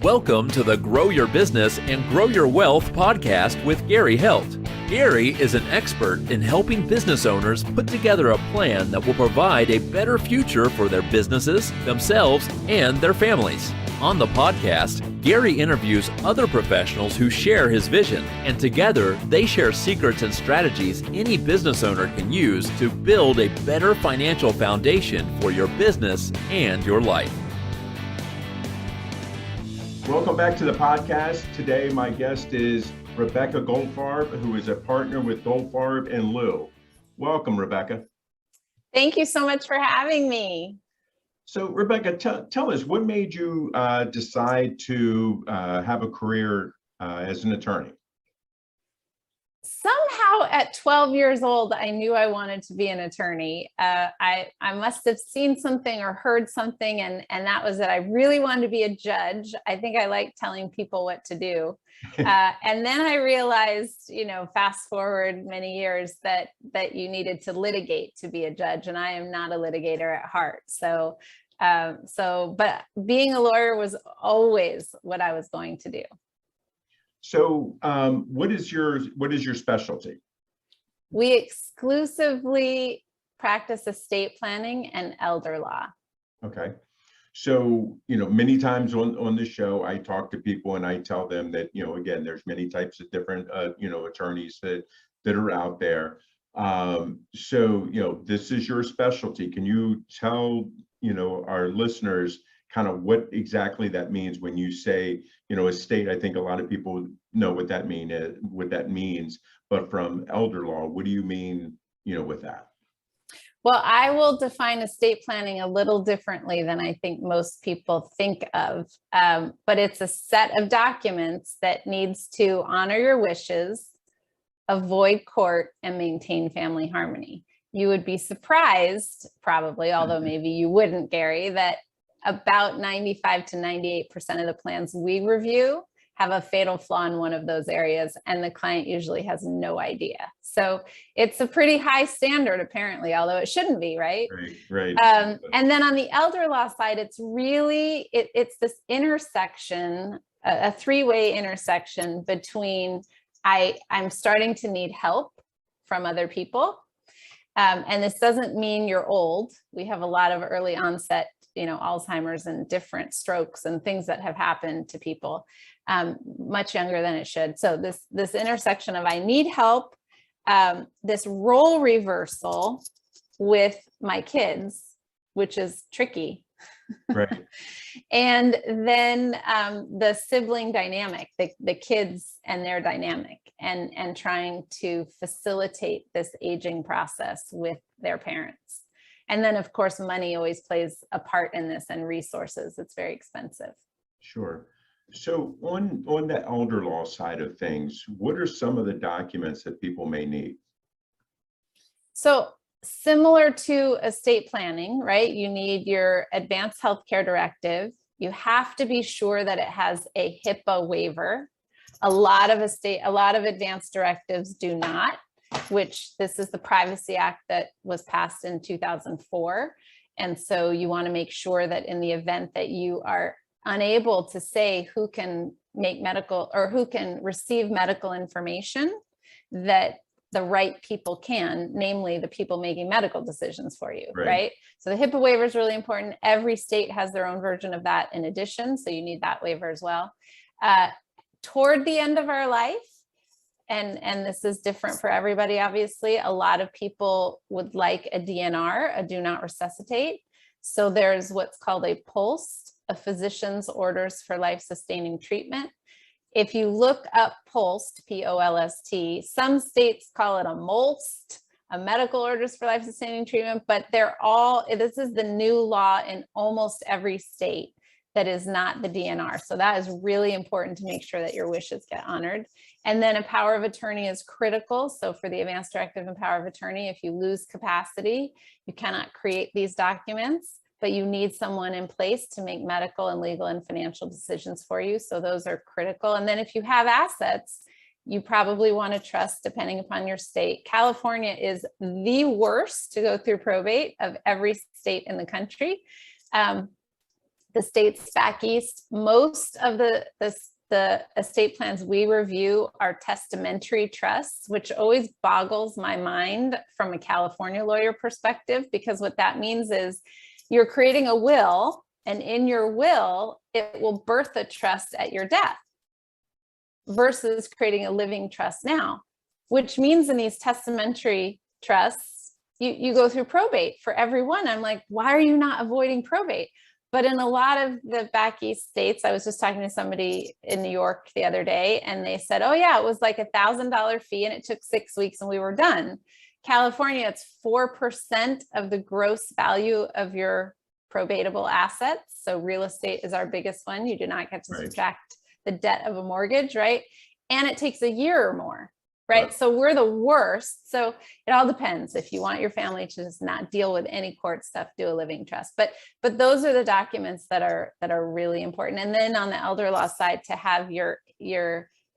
Welcome to the Grow Your Business and Grow Your Wealth podcast with Gary Helt. Gary is an expert in helping business owners put together a plan that will provide a better future for their businesses, themselves, and their families. On the podcast, Gary interviews other professionals who share his vision, and together they share secrets and strategies any business owner can use to build a better financial foundation for your business and your life. Welcome back to the podcast. Today, my guest is Rebecca Goldfarb, who is a partner with Goldfarb and Liu. Welcome, Rebecca. Thank you so much for having me. So, Rebecca, tell us, what made you decide to have a career as an attorney? Somehow at 12 years old, I knew I wanted to be an attorney. I must have seen something or heard something, and that was that I really wanted to be a judge. I think I like telling people what to do. And then I realized, fast forward many years, that you needed to litigate to be a judge, and I am not a litigator at heart. But being a lawyer was always what I was going to do. So what is your specialty? We exclusively practice estate planning and elder law. Okay. So, many times on the show, I talk to people and I tell them that, again, there's many types of different, attorneys that are out there. So, this is your specialty. Can you tell, our listeners kind of what exactly that means when you say, estate? I think a lot of people know what that means, but from elder law, what do you mean, with that? Well, I will define estate planning a little differently than I think most people think of, but it's a set of documents that needs to honor your wishes, avoid court, and maintain family harmony. You would be surprised, probably, although maybe you wouldn't, Gary, that about 95 to 98% of the plans we review have a fatal flaw in one of those areas, and the client usually has no idea. So it's a pretty high standard, apparently, although it shouldn't be, right? Right. And then on the elder law side, it's really, it's this intersection, a three-way intersection between I'm starting to need help from other people. And this doesn't mean you're old. We have a lot of early onset, Alzheimer's and different strokes and things that have happened to people much younger than it should. So this intersection of I need help, this role reversal with my kids, which is tricky. Right. And then the sibling dynamic, the kids and their dynamic, and trying to facilitate this aging process with their parents. And then, of course, money always plays a part in this, and resources. It's very expensive. Sure. So on the elder law side of things, what are some of the documents that people may need? So similar to estate planning, right? You need your advanced healthcare directive. You have to be sure that it has a Hipaa waiver. A lot of advanced directives do not, which this is the Privacy Act that was passed in 2004. And so you want to make sure that in the event that you are unable to say who can make medical or who can receive medical information, that the right people can, namely the people making medical decisions for you, right? So the Hipaa waiver is really important. Every state has their own version of that in addition, so you need that waiver as well. Toward the end of our life, and this is different for everybody, obviously, a lot of people would like a DNR, a do not resuscitate. So there's what's called a POLST, a physician's orders for life-sustaining treatment. If you look up POLST, P-O-L-S-T, some states call it a MOLST, a medical orders for life-sustaining treatment, but this is the new law in almost every state that is not the DNR. So that is really important to make sure that your wishes get honored. And then a power of attorney is critical. So for the advanced directive and power of attorney, if you lose capacity, you cannot create these documents, but you need someone in place to make medical and legal and financial decisions for you. So those are critical. And then if you have assets, you probably want to trust, depending upon your state. California is the worst to go through probate of every state in the country. the states back east, most of the estate plans we review are testamentary trusts, which always boggles my mind from a California lawyer perspective, because what that means is you're creating a will, and in your will, it will birth a trust at your death versus creating a living trust now, which means in these testamentary trusts, you go through probate for everyone. I'm like, why are you not avoiding probate? But in a lot of the back east states, I was just talking to somebody in New York the other day, and they said, oh yeah, it was like $1,000 fee and it took 6 weeks and we were done. California, it's 4% of the gross value of your probatable assets. So real estate is our biggest one. You do not get to subtract the debt of a mortgage, right? And it takes a year or more. Right. So we're the worst. So it all depends. If you want your family to just not deal with any court stuff, do a living trust. But those are the documents that are really important. And then on the elder law side, to have your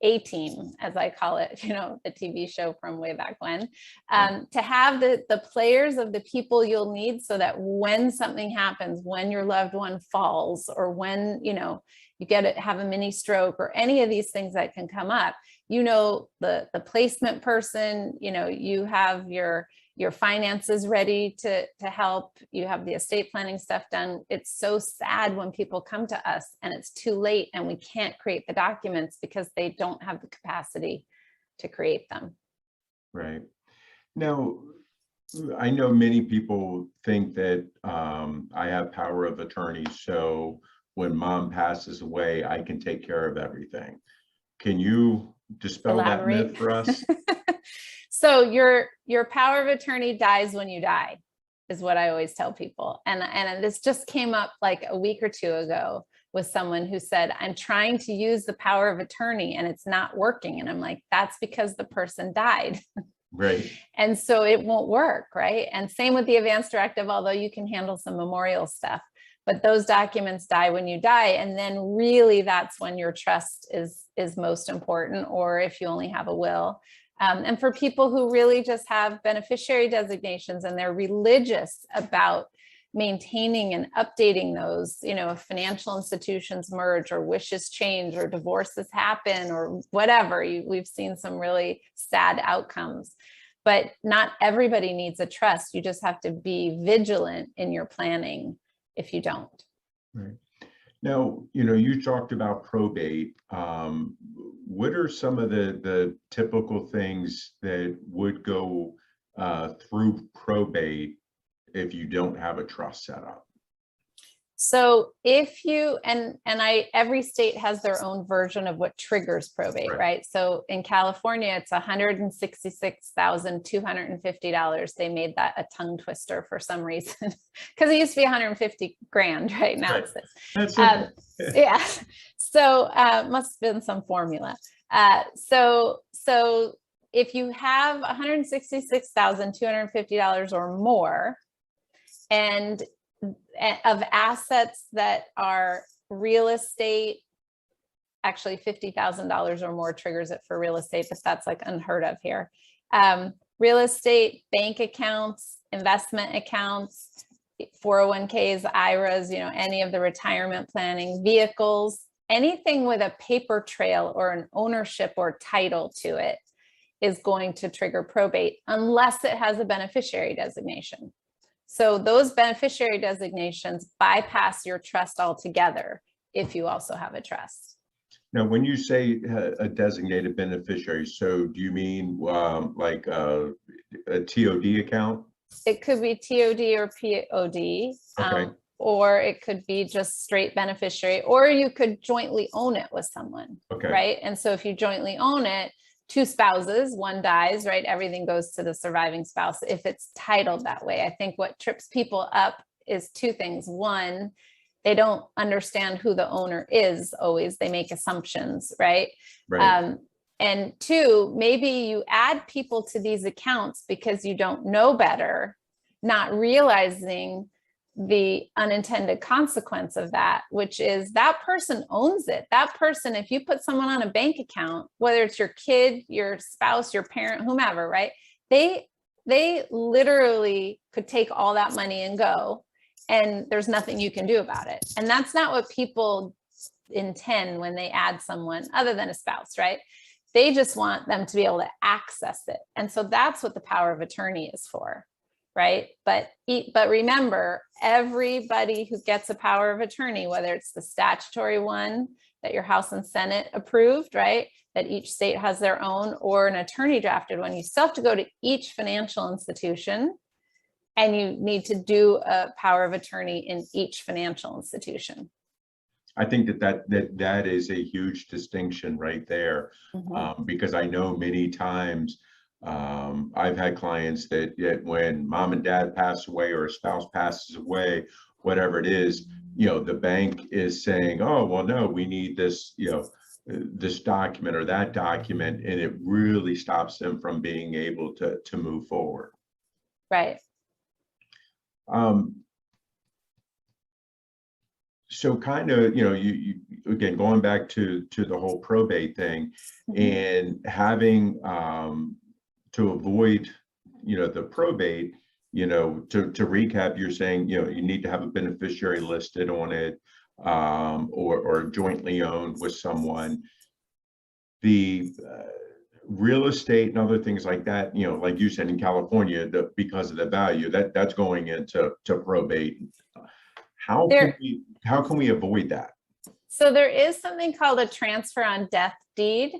A team, as I call it, you know, the TV show from way back when, to have the players of the people you'll need, so that when something happens, when your loved one falls, or when, you know, you have a mini stroke, or any of these things that can come up, you know, the placement person, you know, you have your finances ready to help, you have the estate planning stuff done. It's so sad when people come to us and it's too late and we can't create the documents because they don't have the capacity to create them. Right. Now, I know many people think that I have power of attorney, so when mom passes away, I can take care of everything. Can you dispel that myth for us? So your power of attorney dies when you die, is what I always tell people. And this just came up like a week or two ago with someone who said, I'm trying to use the power of attorney and it's not working. And I'm like, that's because the person died. Right. And so it won't work. Right. And same with the advance directive, although you can handle some memorial stuff. But those documents die when you die. And then really that's when your trust is most important, or if you only have a will. And for people who really just have beneficiary designations and they're religious about maintaining and updating those, you know, if financial institutions merge or wishes change or divorces happen or whatever, we've seen some really sad outcomes. But not everybody needs a trust. You just have to be vigilant in your planning if you don't. Right. Now, you know, you talked about probate. What are some of the typical things that would go through probate if you don't have a trust set up? So if you, every state has their own version of what triggers probate, right? So in California, it's $166,250. They made that a tongue twister for some reason, because it used to be 150 grand, right? Now it's this. Yeah. So must have been some formula. So if you have $166,250 or more, and of assets that are real estate, actually $50,000 or more triggers it for real estate, but that's like unheard of here. Real estate, bank accounts, investment accounts, 401ks, IRAs, you know, any of the retirement planning, vehicles, anything with a paper trail or an ownership or title to it is going to trigger probate unless it has a beneficiary designation. So those beneficiary designations bypass your trust altogether if you also have a trust. Now, when you say a designated beneficiary, so do you mean like a TOD account? It could be TOD or POD, Okay. Or it could be just straight beneficiary, or you could jointly own it with someone, Okay. right? And so if you jointly own it, two spouses, one dies, right? Everything goes to the surviving spouse if it's titled that way. I think what trips people up is two things. One, they don't understand who the owner is always. They make assumptions, right? Right. And two, maybe you add people to these accounts because you don't know better, not realizing the unintended consequence of that, which is that person owns it. That person, if you put someone on a bank account, whether it's your kid, your spouse, your parent, whomever, right? They literally could take all that money and go. and there's nothing you can do about it. And that's not what people intend when they add someone other than a spouse, right? They just want them to be able to access it. And so that's what the power of attorney is for, right? But remember, everybody who gets a power of attorney, whether it's the statutory one that your House and Senate approved, right, that each state has their own, or an attorney drafted one, you still have to go to each financial institution, and you need to do a power of attorney in each financial institution. I think that is a huge distinction right there, because I know many times I've had clients that when mom and dad pass away or a spouse passes away, whatever it is, the bank is saying, oh, well, no, we need this, this document or that document, and it really stops them from being able to move forward. Right. So kind of, you again, going back to the whole probate thing, and having to avoid, the probate, to recap, you're saying, you need to have a beneficiary listed on it, or jointly owned with someone. The real estate and other things like that, like you said, in California, because of the value that's going into probate. How can we avoid that? So there is something called a transfer on death deed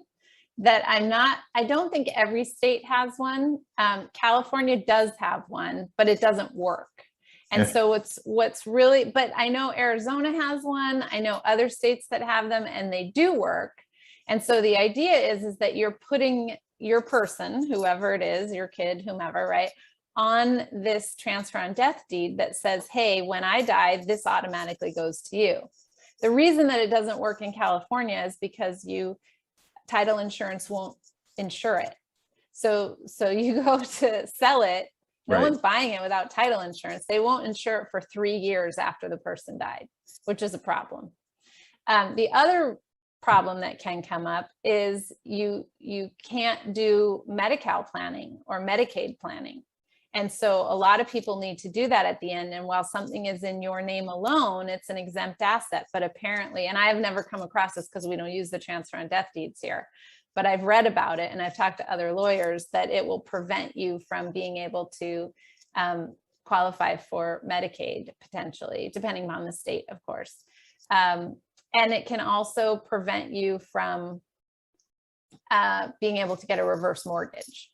that I don't think every state has one. California does have one, but it doesn't work. And so what's really, but I know Arizona has one. I know other states that have them, and they do work. And so the idea is that you're putting your person, whoever it is, your kid, whomever, right, on this transfer on death deed that says, hey, when I die, this automatically goes to you. The reason that it doesn't work in California is because title insurance won't insure it. So you go to sell it, no one's buying it without title insurance. They won't insure it for 3 years after the person died, which is a problem. The other problem that can come up is you can't do Medi-Cal planning or Medicaid planning. And so a lot of people need to do that at the end. And while something is in your name alone, it's an exempt asset. But apparently, and I have never come across this because we don't use the transfer on death deeds here, but I've read about it and I've talked to other lawyers that it will prevent you from being able to qualify for Medicaid potentially, depending on the state, of course. And it can also prevent you from being able to get a reverse mortgage.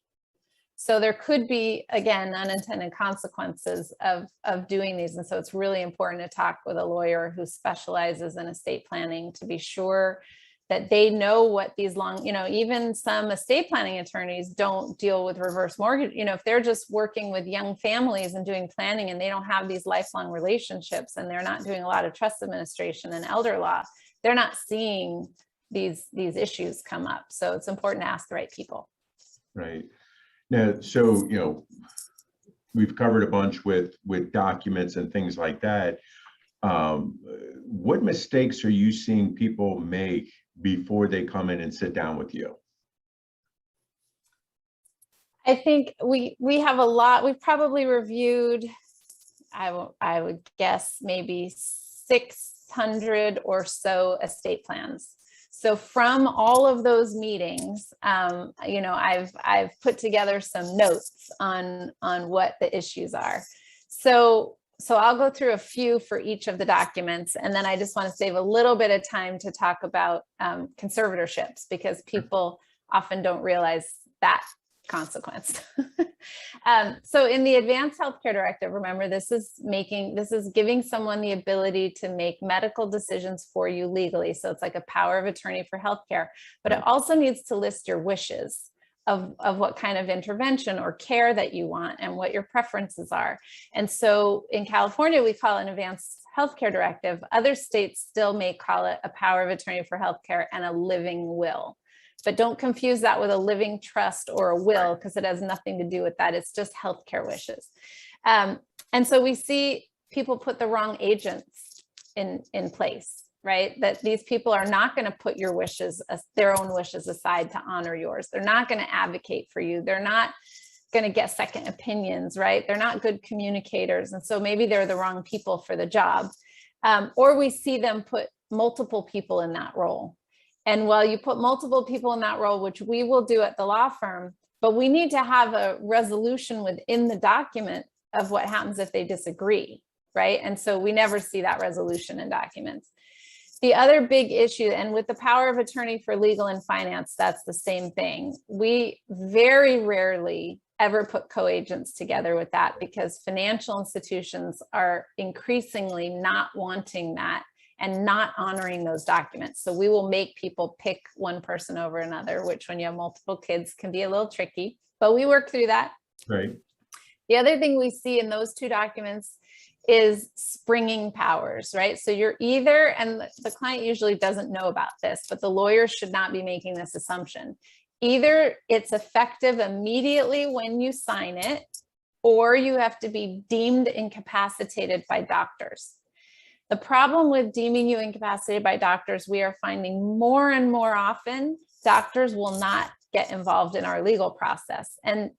So there could be, again, unintended consequences of doing these. And so it's really important to talk with a lawyer who specializes in estate planning to be sure that they know what these even some estate planning attorneys don't deal with reverse mortgage. If they're just working with young families and doing planning and they don't have these lifelong relationships and they're not doing a lot of trust administration and elder law, they're not seeing these issues come up. So it's important to ask the right people. Right. Now, so, we've covered a bunch with documents and things like that. What mistakes are you seeing people make before they come in and sit down with you? I think we have a lot. We've probably reviewed, I would guess, maybe 600 or so estate plans. So from all of those meetings, I've put together some notes on what the issues are. So I'll go through a few for each of the documents, and then I just want to save a little bit of time to talk about conservatorships, because people often don't realize that consequence. So in the Advanced Healthcare Directive, remember, this is giving someone the ability to make medical decisions for you legally. So it's like a power of attorney for healthcare, but it also needs to list your wishes of what kind of intervention or care that you want and what your preferences are. And so in California, we call it an Advanced Healthcare Directive. Other states still may call it a power of attorney for healthcare and a living will. But don't confuse that with a living trust or a will, because it has nothing to do with that. It's just healthcare wishes. And so we see people put the wrong agents in place, right? That these people are not going to put your wishes, their own wishes aside to honor yours. They're not going to advocate for you. They're not going to get second opinions, right? They're not good communicators. And so maybe they're the wrong people for the job. Or we see them put multiple people in that role. And while you put multiple people in that role, which we will do at the law firm, but we need to have a resolution within the document of what happens if they disagree, right? And so we never see that resolution in documents. The other big issue, and with the power of attorney for legal and finance, that's the same thing. We very rarely ever put co-agents together with that, because financial institutions are increasingly not wanting that and not honoring those documents. So we will make people pick one person over another, which when you have multiple kids can be a little tricky, but we work through that. Right. The other thing we see in those two documents is springing powers, right? So you're either, and the client usually doesn't know about this, but the lawyer should not be making this assumption. Either it's effective immediately when you sign it, or you have to be deemed incapacitated by doctors. The problem with deeming you incapacitated by doctors, we are finding more and more often, doctors will not get involved in our legal process. And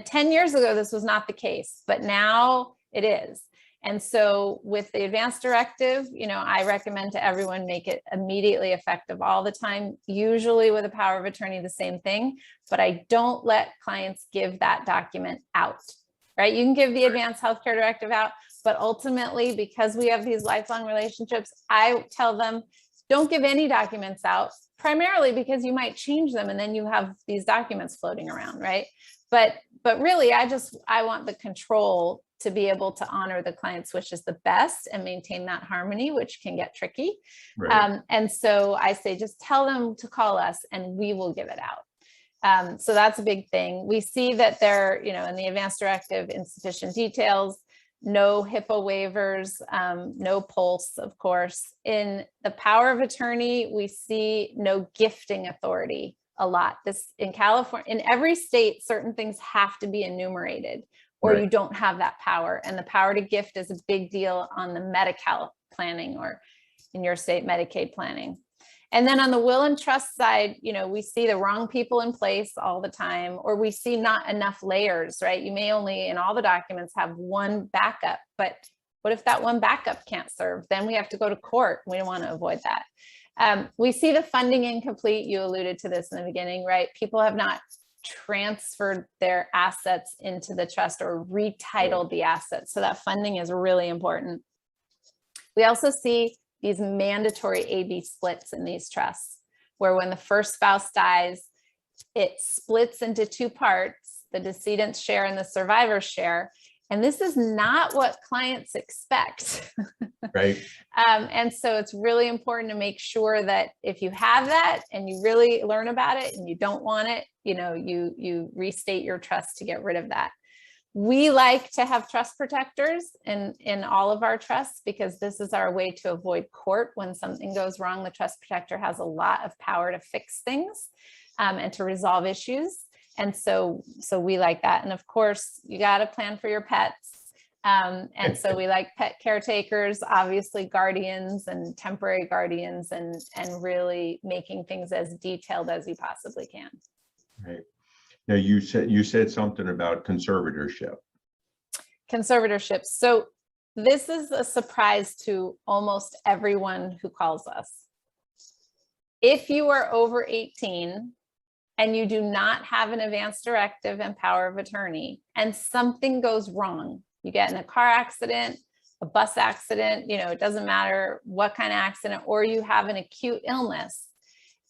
10 years ago, this was not the case, but now it is. And so with the advance directive, I recommend to everyone make it immediately effective all the time, usually with a power of attorney, the same thing, but I don't let clients give that document out, right? You can give the advanced healthcare directive out, but ultimately, because we have these lifelong relationships, I tell them, don't give any documents out, primarily because you might change them and then you have these documents floating around, right? But really, I want the control to be able to honor the client's wishes the best and maintain that harmony, which can get tricky. Right. And so I say, just tell them to call us and we will give it out. So that's a big thing. We see that there, in the advanced directive, insufficient details, no Hipaa waivers, no pulse, of course. In the power of attorney, we see no gifting authority a lot. This in California, in every state, certain things have to be enumerated, or you don't have that power. And the power to gift is a big deal on the Medi-Cal planning, or in your state, Medicaid planning. And then on the will and trust side, we see the wrong people in place all the time, or we see not enough layers, right? You may only, in all the documents, have one backup, but what if that one backup can't serve? Then we have to go to court. We don't want to avoid that. We see the funding incomplete. You alluded to this in the beginning, right? People have not transferred their assets into the trust or retitled the assets. So that funding is really important. We also see these mandatory AB splits in these trusts, where when the first spouse dies, it splits into two parts, the decedent's share and the survivor's share. And this is not what clients expect. Right. And so it's really important to make sure that if you have that and you really learn about it and you don't want it, you restate your trust to get rid of that. We like to have trust protectors in all of our trusts, because this is our way to avoid court when something goes wrong. The trust protector has a lot of power to fix things and to resolve issues. And so we like that. And of course, you got to plan for your pets. And so we like pet caretakers, obviously guardians and temporary guardians, and really making things as detailed as you possibly can. Right. Now you said something about conservatorship. Conservatorship. So this is a surprise to almost everyone who calls us. If you are over 18 and you do not have an advance directive and power of attorney, and something goes wrong, you get in a car accident, a bus accident, it doesn't matter what kind of accident, or you have an acute illness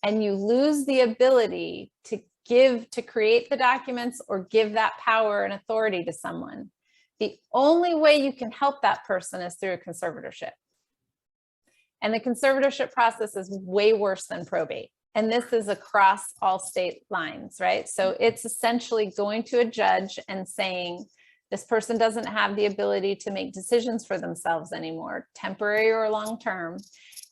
and you lose the ability to create the documents or give that power and authority to someone, the only way you can help that person is through a conservatorship. And the conservatorship process is way worse than probate. And this is across all state lines, right? So it's essentially going to a judge and saying, this person doesn't have the ability to make decisions for themselves anymore, temporary or long-term.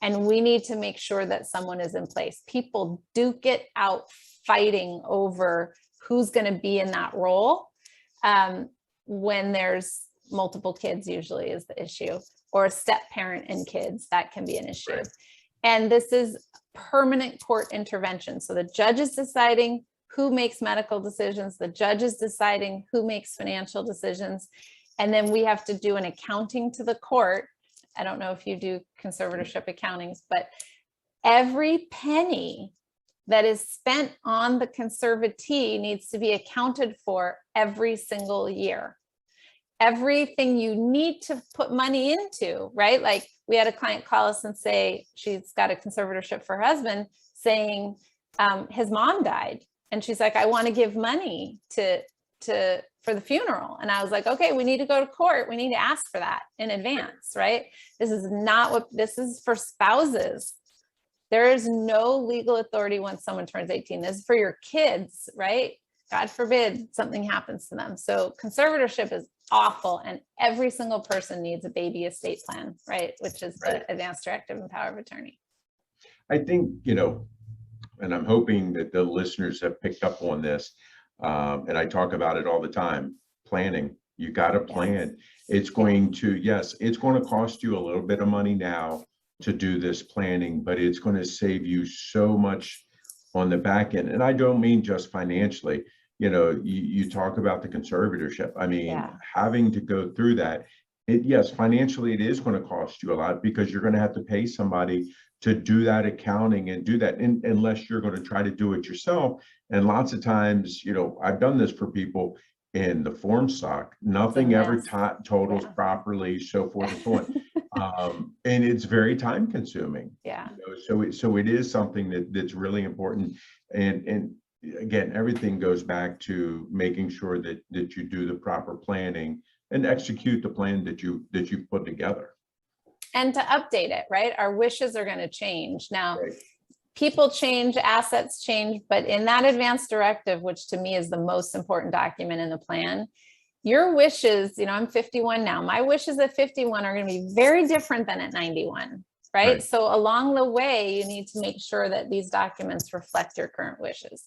And we need to make sure that someone is in place. People duke it out fighting over who's going to be in that role when there's multiple kids, usually is the issue, or a step parent and kids, that can be an issue. Right. And this is permanent court intervention. So the judge is deciding who makes medical decisions. The judge is deciding who makes financial decisions. And then we have to do an accounting to the court. I don't know if you do conservatorship accountings, but every penny that is spent on the conservatee needs to be accounted for every single year. Everything you need to put money into, right? Like we had a client call us and say she's got a conservatorship for her husband, saying his mom died. And she's like, I want to give money for the funeral. And I was like, okay, we need to go to court. We need to ask for that in advance, right? This is not what this is for spouses. There is no legal authority once someone turns 18. This is for your kids, right? God forbid something happens to them. So conservatorship is awful. And every single person needs a baby estate plan, right? Which is the advanced directive and power of attorney. I think, and I'm hoping that the listeners have picked up on this. And I talk about it all the time. Planning. You got to plan. It's going to, it's going to cost you a little bit of money now to do this planning, but it's going to save you so much on the back end. And I don't mean just financially. You talk about the conservatorship. I mean, having to go through that, financially, it is going to cost you a lot because you're going to have to pay somebody to do that accounting and do that unless you're going to try to do it yourself. And lots of times, I've done this for people and the forms suck. Nothing ever totals properly, so forth and so on. And it's very time consuming. Yeah. So it is something that's really important. And again, everything goes back to making sure that you do the proper planning and execute the plan that you put together. And to update it, right? Our wishes are going to change. Now, people change, assets change, but in that advanced directive, which to me is the most important document in the plan, your wishes, I'm 51 now, my wishes at 51 are going to be very different than at 91, right? So along the way, you need to make sure that these documents reflect your current wishes.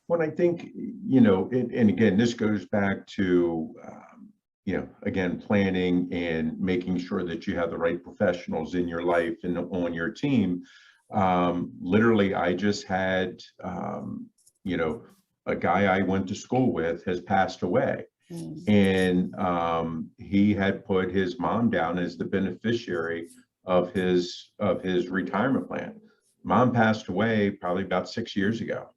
Well, I think, and again, this goes back to, again, planning and making sure that you have the right professionals in your life and on your team. Literally, I just had, a guy I went to school with has passed away. And he had put his mom down as the beneficiary of his retirement plan. Mom passed away probably about 6 years ago.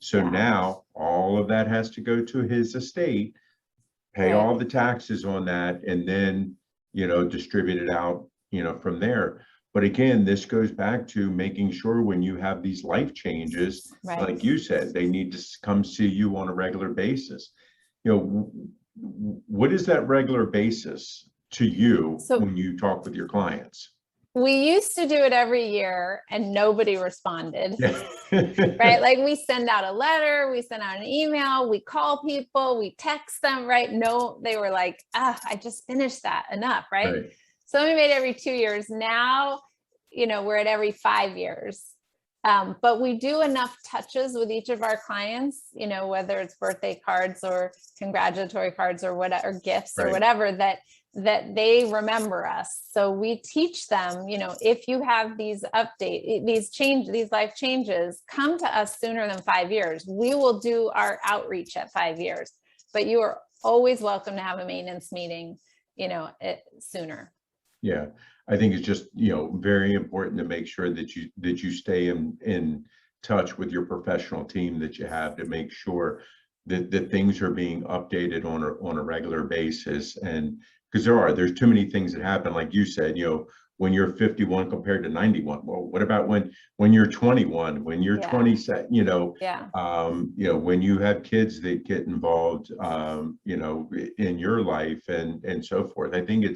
So now all of that has to go to his estate, pay all the taxes on that, and then, distribute it out, from there. But again, this goes back to making sure when you have these life changes, like you said, they need to come see you on a regular basis. What is that regular basis to you when you talk with your clients? We used to do it every year and nobody responded, right? Like we send out a letter, we send out an email, we call people, we text them, right? No, they were like, I just finished that, enough, right? So we made it every 2 years. Now, we're at every 5 years. But we do enough touches with each of our clients, whether it's birthday cards or congratulatory cards or whatever, or gifts or whatever, that they remember us. So we teach them, if you have these these life changes, come to us sooner than 5 years. We will do our outreach at 5 years, but you are always welcome to have a maintenance meeting, sooner. Yeah. I think it's just, very important to make sure that you stay in touch with your professional team that you have to make sure that things are being updated on a regular basis. And because there's too many things that happen, like you said, when you're 51 compared to 91. Well, what about when you're 21, when you're 27, when you have kids that get involved, in your life and so forth. I think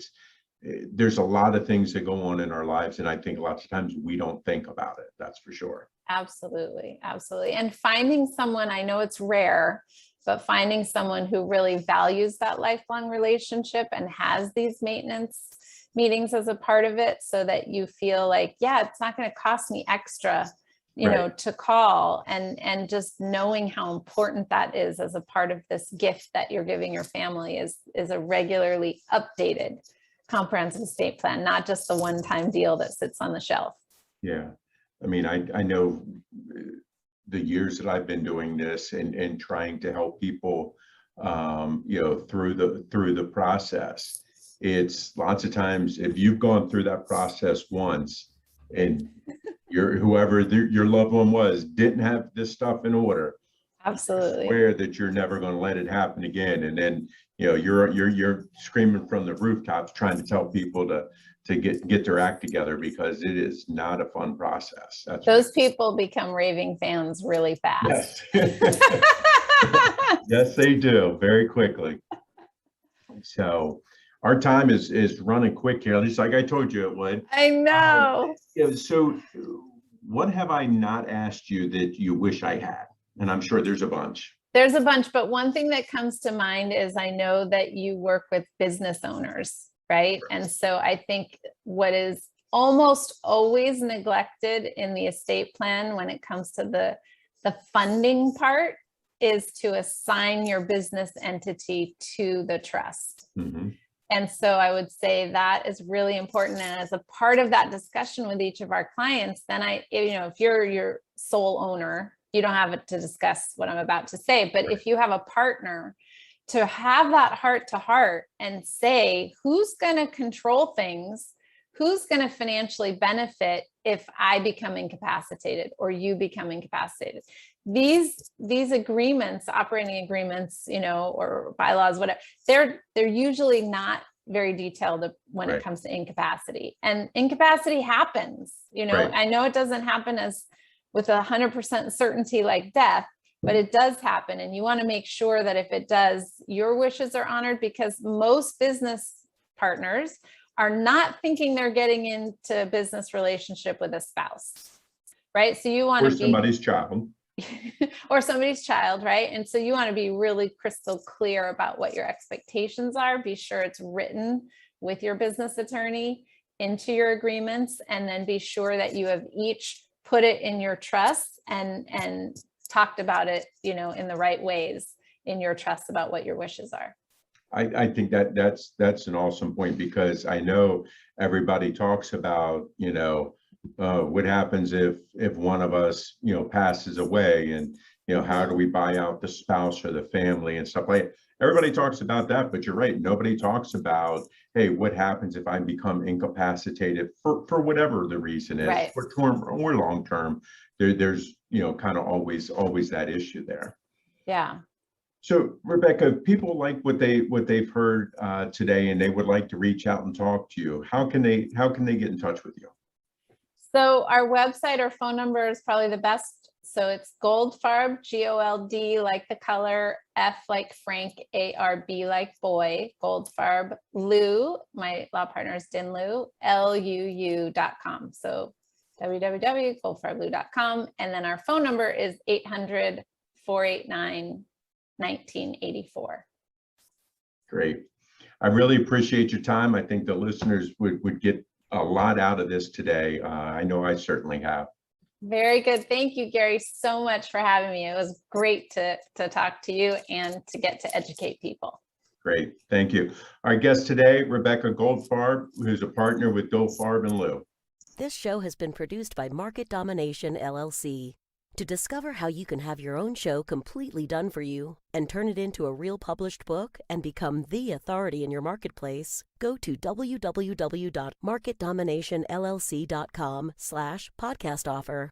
there's a lot of things that go on in our lives. And I think lots of times we don't think about it. That's for sure. Absolutely. Absolutely. And finding someone, I know it's rare, but finding someone who really values that lifelong relationship and has these maintenance meetings as a part of it, so that you feel like, it's not going to cost me extra, to call, and just knowing how important that is as a part of this gift that you're giving your family is a regularly updated comprehensive estate plan, not just the one-time deal that sits on the shelf. Yeah. I mean, I know the years that I've been doing this and trying to help people, through the process. It's lots of times, if you've gone through that process once and whoever your loved one was didn't have this stuff in order, Absolutely. swear that you're never going to let it happen again. And then, you're screaming from the rooftops trying to tell people to get their act together, because it is not a fun process. Those people become raving fans really fast. Yes. Yes, they do, very quickly. So our time is running quick here, at least like I told you it would. I know. So what have I not asked you that you wish I had? And I'm sure there's a bunch. There's a bunch, but one thing that comes to mind is I know that you work with business owners, right? And so I think what is almost always neglected in the estate plan when it comes to the funding part is to assign your business entity to the trust. Mm-hmm. And so I would say that is really important. And as a part of that discussion with each of our clients, then if you're your sole owner, you don't have it to discuss what I'm about to say, but if you have a partner, to have that heart to heart and say, who's going to control things? Who's going to financially benefit if I become incapacitated or you become incapacitated? These agreements, operating agreements, or bylaws, whatever, they're usually not very detailed when it comes to incapacity. And incapacity happens, I know it doesn't happen as with 100% certainty like death, but it does happen. And you want to make sure that if it does, your wishes are honored, because most business partners are not thinking they're getting into a business relationship with a spouse, right? So you want to be somebody's child. or somebody's child, right? And so you want to be really crystal clear about what your expectations are. Be sure it's written with your business attorney into your agreements, and then be sure that you have each put it in your trust and talked about it, in the right ways in your trust about what your wishes are. I think that's an awesome point, because I know everybody talks about, what happens if one of us, passes away, and, how do we buy out the spouse or the family and stuff like that. Everybody talks about that, but you're right. Nobody talks about, hey, what happens if I become incapacitated for whatever the reason is, for term or long term. There's, kind of always that issue there. Yeah. So Rebecca, people like what they've heard today, and they would like to reach out and talk to you. How can they get in touch with you? So our website or phone number is probably the best. So it's Goldfarb, Gold like the color, F like Frank, ARB like boy, Goldfarb, Lou, my law partner is Din Lou, LUU.com. So www.goldfarblou.com. And then our phone number is 800-489-1984. Great. I really appreciate your time. I think the listeners would get a lot out of this today. I know I certainly have. Very good. Thank you, Gary, so much for having me. It was great to talk to you and to get to educate people. Great. Thank you. Our guest today, Rebecca Goldfarb, who's a partner with Goldfarb and Lou. This show has been produced by Market Domination, LLC. To discover how you can have your own show completely done for you and turn it into a real published book and become the authority in your marketplace, go to www.marketdominationllc.com/podcast offer.